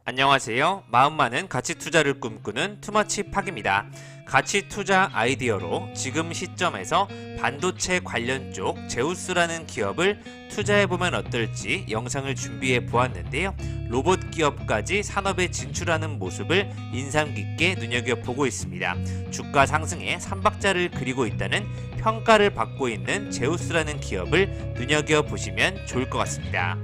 안녕하세요. 마음 많은 가치 투자를 꿈꾸는 투머치 팍입니다. 가치 투자 아이디어로 지금 시점에서 반도체 관련 쪽 제우스라는 기업을 투자해보면 어떨지 영상을 준비해 보았는데요. 로봇 기업까지 산업에 진출하는 모습을 인상 깊게 눈여겨보고 있습니다. 주가 상승에 삼박자를 그리고 있다는 평가를 받고 있는 제우스라는 기업을 눈여겨보시면 좋을 것 같습니다.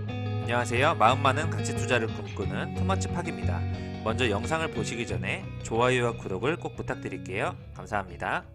안녕하세요. 마음 많은 가치 투자를 꿈꾸는 토마치 팍입니다. 먼저 영상을 보시기 전에 좋아요와 구독을 꼭 부탁드릴게요. 감사합니다.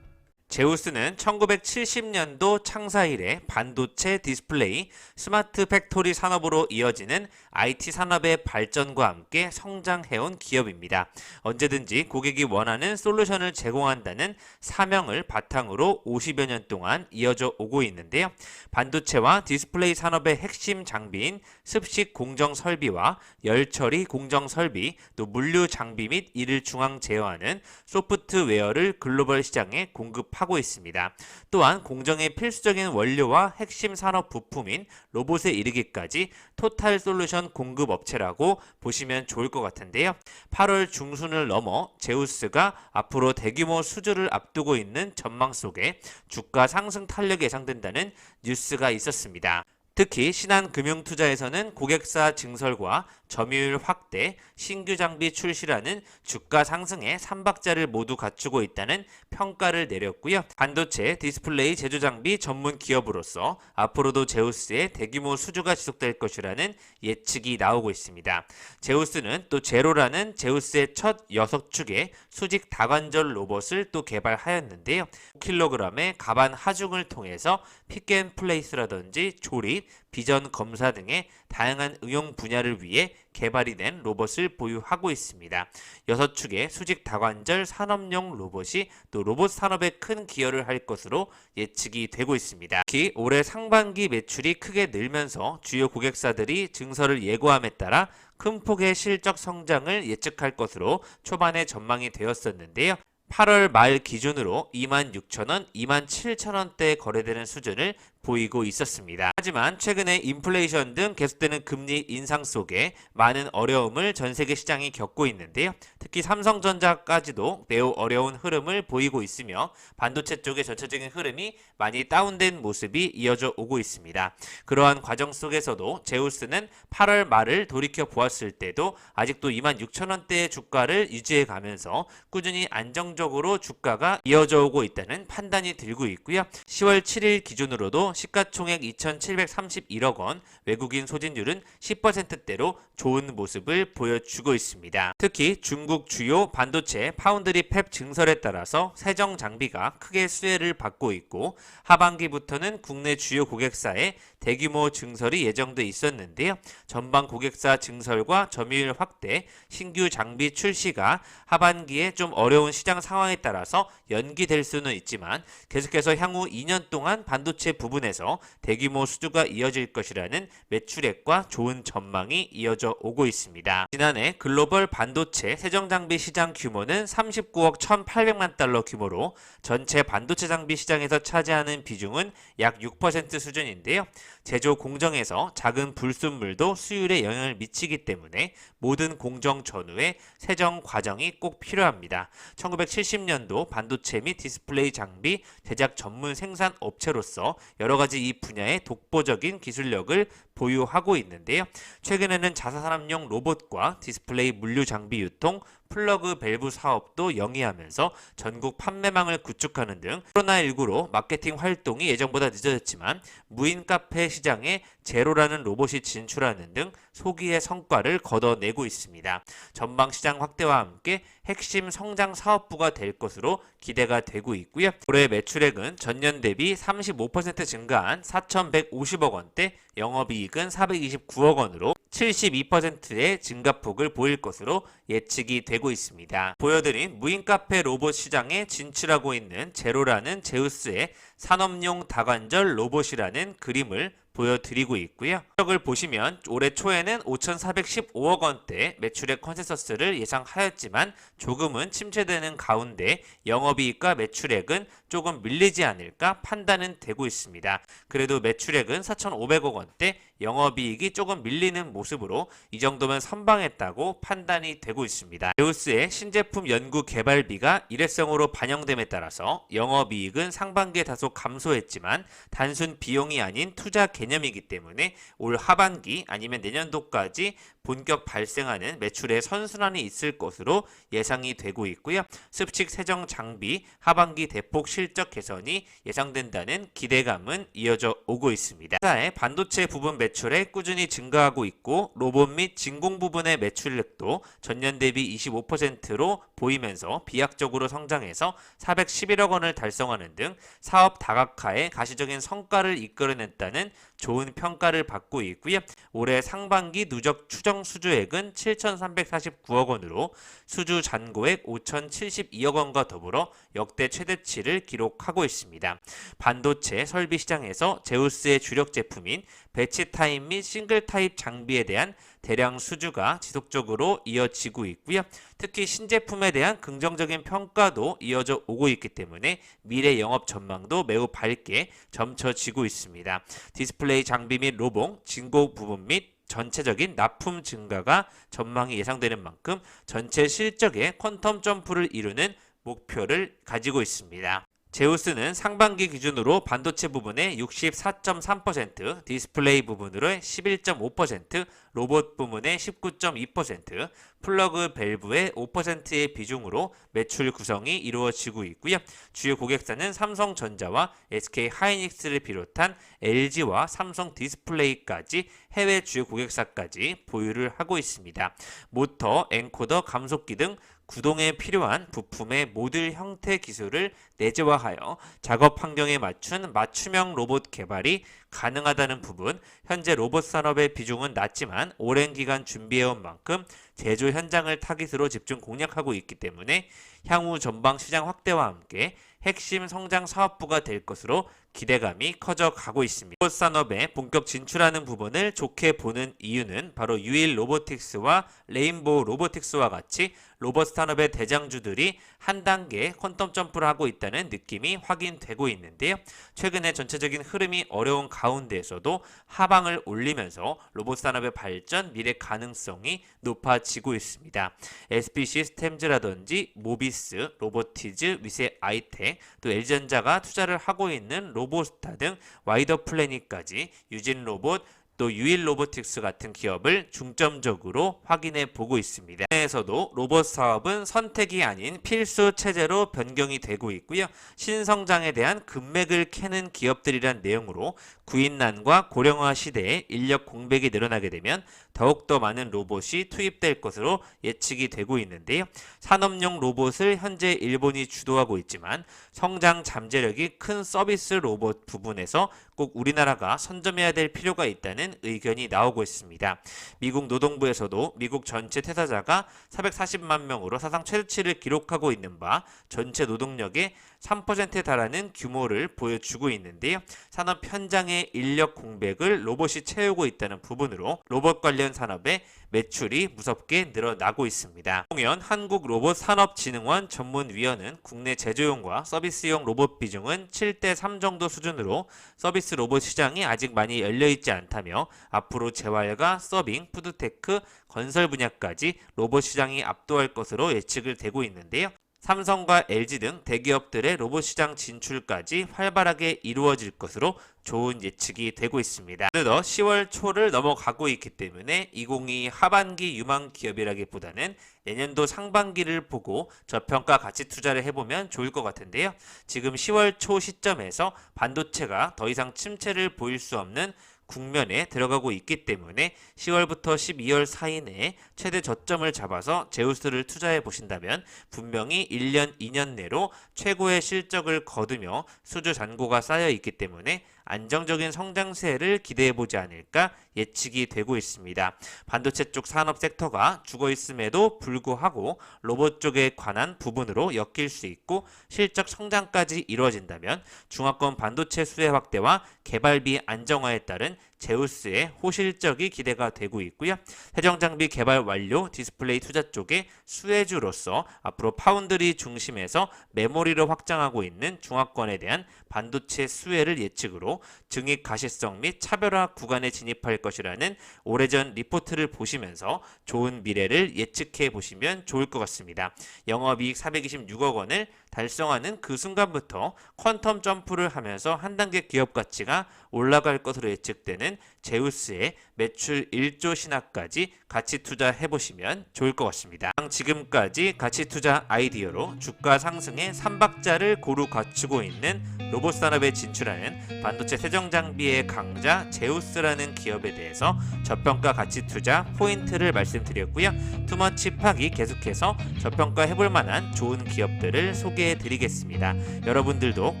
제우스는 1970년도 창사 이래 반도체 디스플레이, 스마트 팩토리 산업으로 이어지는 IT 산업의 발전과 함께 성장해온 기업입니다. 언제든지 고객이 원하는 솔루션을 제공한다는 사명을 바탕으로 50여 년 동안 이어져 오고 있는데요. 반도체와 디스플레이 산업의 핵심 장비인 습식 공정 설비와 열처리 공정 설비, 또 물류 장비 및 이를 중앙 제어하는 소프트웨어를 글로벌 시장에 공급하고 있습니다. 또한 공정의 필수적인 원료와 핵심 산업 부품인 로봇에 이르기까지 토탈 솔루션 공급 업체라고 보시면 좋을 것 같은데요. 8월 중순을 넘어 제우스가 앞으로 대규모 수주를 앞두고 있는 전망 속에 주가 상승 탄력이 예상된다는 뉴스가 있었습니다. 특히 신한금융투자에서는 고객사 증설과 점유율 확대, 신규 장비 출시라는 주가 상승의 삼박자를 모두 갖추고 있다는 평가를 내렸고요. 반도체 디스플레이 제조 장비 전문 기업으로서 앞으로도 제우스의 대규모 수주가 지속될 것이라는 예측이 나오고 있습니다. 제우스는 또 제로라는 제우스의 첫 6축의 수직 다관절 로봇을 또 개발하였는데요. 5kg의 가반 하중을 통해서 픽앤플레이스라든지 조립, 비전 검사 등의 다양한 응용 분야를 위해 개발이 된 로봇을 보유하고 있습니다. 6축의 수직 다관절 산업용 로봇이 또 로봇 산업에 큰 기여를 할 것으로 예측이 되고 있습니다. 특히 올해 상반기 매출이 크게 늘면서 주요 고객사들이 증설을 예고함에 따라 큰 폭의 실적 성장을 예측할 것으로 초반에 전망이 되었었는데요. 8월 말 기준으로 26,000원, 27,000원대에 거래되는 수준을 보이고 있었습니다. 하지만 최근에 인플레이션 등 계속되는 금리 인상 속에 많은 어려움을 전 세계 시장이 겪고 있는데요. 특히 삼성전자까지도 매우 어려운 흐름을 보이고 있으며 반도체 쪽의 전체적인 흐름이 많이 다운된 모습이 이어져 오고 있습니다. 그러한 과정 속에서도 제우스는 8월 말을 돌이켜 보았을 때도 아직도 26,000원대의 주가를 유지해 가면서 꾸준히 안정적으로 주가가 이어져 오고 있다는 판단이 들고 있고요. 10월 7일 기준으로도 시가총액 2,731억 원, 외국인 소진율은 10%대로 좋은 모습을 보여주고 있습니다. 특히 중국 주요 반도체 파운드리 팹 증설에 따라서 세정 장비가 크게 수혜를 받고 있고 하반기부터는 국내 주요 고객사의 대규모 증설이 예정돼 있었는데요. 전방 고객사 증설과 점유율 확대, 신규 장비 출시가 하반기에 좀 어려운 시장 상황에 따라서 연기될 수는 있지만 계속해서 향후 2년 동안 반도체 부분에서 대규모 수주가 이어질 것이라는 매출액과 좋은 전망이 이어져 오고 있습니다. 지난해 글로벌 반도체 세정 장비 시장 규모는 39억 1,800만 달러 규모로 전체 반도체 장비 시장에서 차지하는 비중은 약 6% 수준인데요. 제조 공정에서 작은 불순물도 수율에 영향을 미치기 때문에 모든 공정 전후에 세정 과정이 꼭 필요합니다. 1970년도 반도체 및 디스플레이 장비 제작 전문 생산 업체로서 여러가지 이 분야의 독보적인 기술력을 보유하고 있는데요. 최근에는 자사산업용 로봇과 디스플레이 물류 장비 유통, 플러그 밸브 사업도 영위하면서 전국 판매망을 구축하는 등 코로나19로 마케팅 활동이 예정보다 늦어졌지만 무인 카페 시장에 제로라는 로봇이 진출하는 등 소기의 성과를 거둬내고 있습니다. 전방 시장 확대와 함께 핵심 성장 사업부가 될 것으로 기대가 되고 있고요. 올해 매출액은 전년 대비 35% 증가한 4,150억 원대, 영업이익은 429억 원으로 72%의 증가폭을 보일 것으로 예측이 되고 있습니다. 보여드린 무인 카페 로봇 시장에 진출하고 있는 제로라는 제우스의 산업용 다관절 로봇이라는 그림을 보여드리고 있고요. 을 보시면 올해 초에는 5,415억 원대 매출액 컨센서스를 예상하였지만 조금은 침체되는 가운데 영업이익과 매출액은 조금 밀리지 않을까 판단은 되고 있습니다. 그래도 매출액은 4,500억 원대, 영업이익이 조금 밀리는 모습으로 이 정도면 선방했다고 판단이 되고 있습니다. 제우스의 신제품 연구 개발비가 일회성으로 반영됨에 따라서 영업이익은 상반기에 다소 감소했지만 단순 비용이 아닌 투자 개념이기 때문에 올 하반기 아니면 내년도까지 본격 발생하는 매출의 선순환이 있을 것으로 예상이 되고 있고요. 습식 세정 장비 하반기 대폭 실적 개선이 예상된다는 기대감은 이어져 오고 있습니다. 회사의 반도체 부분 매출에 꾸준히 증가하고 있고 로봇 및 진공 부분의 매출액도 전년 대비 25%로 보이면서 비약적으로 성장해서 411억 원을 달성하는 등 사업 다각화에 가시적인 성과를 이끌어냈다는 좋은 평가를 받고 있고요. 올해 상반기 누적 추정 수주액은 7,349억 원으로 수주 잔고액 5,072억 원과 더불어 역대 최대치를 기록하고 있습니다. 반도체 설비 시장에서 제우스의 주력 제품인 배치 타입 및 싱글 타입 장비에 대한 대량 수주가 지속적으로 이어지고 있고요. 특히 신제품에 대한 긍정적인 평가도 이어져 오고 있기 때문에 미래 영업 전망도 매우 밝게 점쳐지고 있습니다. 디스플레이 장비 및 로봇, 진공 부분 및 전체적인 납품 증가가 전망이 예상되는 만큼 전체 실적의 퀀텀 점프를 이루는 목표를 가지고 있습니다. 제우스는 상반기 기준으로 반도체 부분의 64.3%, 디스플레이 부분으로의 11.5%, 로봇 부문의 19.2%, 플러그 밸브의 5%의 비중으로 매출 구성이 이루어지고 있고요. 주요 고객사는 삼성전자와 SK하이닉스를 비롯한 LG와 삼성 디스플레이까지 해외 주요 고객사까지 보유를 하고 있습니다. 모터, 엔코더, 감속기 등 구동에 필요한 부품의 모듈 형태 기술을 내재화하여 작업 환경에 맞춘 맞춤형 로봇 개발이 가능하다는 부분, 현재 로봇 산업의 비중은 낮지만 오랜 기간 준비해온 만큼 제조 현장을 타깃으로 집중 공략하고 있기 때문에 향후 전방 시장 확대와 함께 핵심 성장 사업부가 될 것으로 기대감이 커져 가고 있습니다. 로봇 산업에 본격 진출하는 부분을 좋게 보는 이유는 바로 유일 로보틱스와 레인보우 로보틱스와 같이 로봇 산업의 대장주들이 한 단계 퀀텀 점프를 하고 있다는 느낌이 확인되고 있는데요. 최근에 전체적인 흐름이 어려운 가운데에서도 하방을 올리면서 로봇 산업의 발전, 미래 가능성이 높아지고 있습니다. SP 시스템즈라든지 모비스, 로보티즈, 위세 아이텍, 또 LG전자가 투자를 하고 있는 로보스타 등 와이더 플래닛까지 유진 로봇, 또 유일 로보틱스 같은 기업을 중점적으로 확인해 보고 있습니다. 에서도 로봇 사업은 선택이 아닌 필수 체제로 변경이 되고 있고요. 신성장에 대한 금맥을 캐는 기업들이란 내용으로 구인난과 고령화 시대에 인력 공백이 늘어나게 되면 더욱더 많은 로봇이 투입될 것으로 예측이 되고 있는데요. 산업용 로봇을 현재 일본이 주도하고 있지만 성장 잠재력이 큰 서비스 로봇 부분에서 꼭 우리나라가 선점해야 될 필요가 있다는 의견이 나오고 있습니다. 미국 노동부에서도 미국 전체 퇴사자가 440만 명으로 사상 최대치를 기록하고 있는 바 전체 노동력의 3%에 달하는 규모를 보여주고 있는데요. 산업 현장의 인력 공백을 로봇이 채우고 있다는 부분으로 로봇 관련 산업의 매출이 무섭게 늘어나고 있습니다. 공연 한국로봇산업진흥원 전문위원은 국내 제조용과 서비스용 로봇 비중은 7대3 정도 수준으로 서비스 로봇 시장이 아직 많이 열려있지 않다며 앞으로 재활과 서빙, 푸드테크, 건설 분야까지 로봇 시장이 압도할 것으로 예측을 되고 있는데요. 삼성과 LG 등 대기업들의 로봇 시장 진출까지 활발하게 이루어질 것으로 좋은 예측이 되고 있습니다. 어느덧 10월 초를 넘어가고 있기 때문에 2022 하반기 유망 기업이라기보다는 내년도 상반기를 보고 저평가 가치 투자를 해보면 좋을 것 같은데요. 지금 10월 초 시점에서 반도체가 더 이상 침체를 보일 수 없는 국면에 들어가고 있기 때문에 10월부터 12월 사이 내에 최대 저점을 잡아서 제우스를 투자해 보신다면 분명히 1년, 2년 내로 최고의 실적을 거두며 수주 잔고가 쌓여 있기 때문에 안정적인 성장세를 기대해보지 않을까 예측이 되고 있습니다. 반도체 쪽 산업 섹터가 죽어 있음에도 불구하고 로봇 쪽에 관한 부분으로 엮일 수 있고 실적 성장까지 이루어진다면 중화권 반도체 수혜 확대와 개발비 안정화에 따른 제우스의 호실적이 기대가 되고 있고요. 세정장비 개발 완료, 디스플레이 투자 쪽의 수혜주로서 앞으로 파운드리 중심에서 메모리를 확장하고 있는 중화권에 대한 반도체 수혜를 예측으로 증익 가시성 및 차별화 구간에 진입할 것이라는 오래전 리포트를 보시면서 좋은 미래를 예측해 보시면 좋을 것 같습니다. 영업이익 426억 원을 달성하는 그 순간부터 퀀텀 점프를 하면서 한 단계 기업 가치가 올라갈 것으로 예측되는 제우스의 매출 1조 신화까지 가치 투자해 보시면 좋을 것 같습니다. 지금까지 가치 투자 아이디어로 주가 상승의 3박자를 고루 갖추고 있는 로봇 산업에 진출하는 반도체 세정 장비의 강자 제우스라는 기업에 대해서 저평가 가치 투자 포인트를 말씀드렸고요. 투머치 팍이 계속해서 저평가 해볼 만한 좋은 기업들을 소개해 드리겠습니다. 여러분들도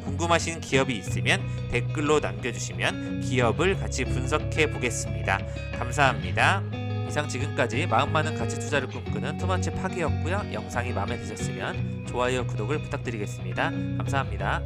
궁금하신 기업이 있으면 댓글로 남겨주시면 기업을 같이 분석해 보겠습니다. 감사합니다. 이상 지금까지 마음 많은 가치 투자를 꿈꾸는 투머치 팍이었고요. 영상이 마음에 드셨으면 좋아요, 구독을 부탁드리겠습니다. 감사합니다.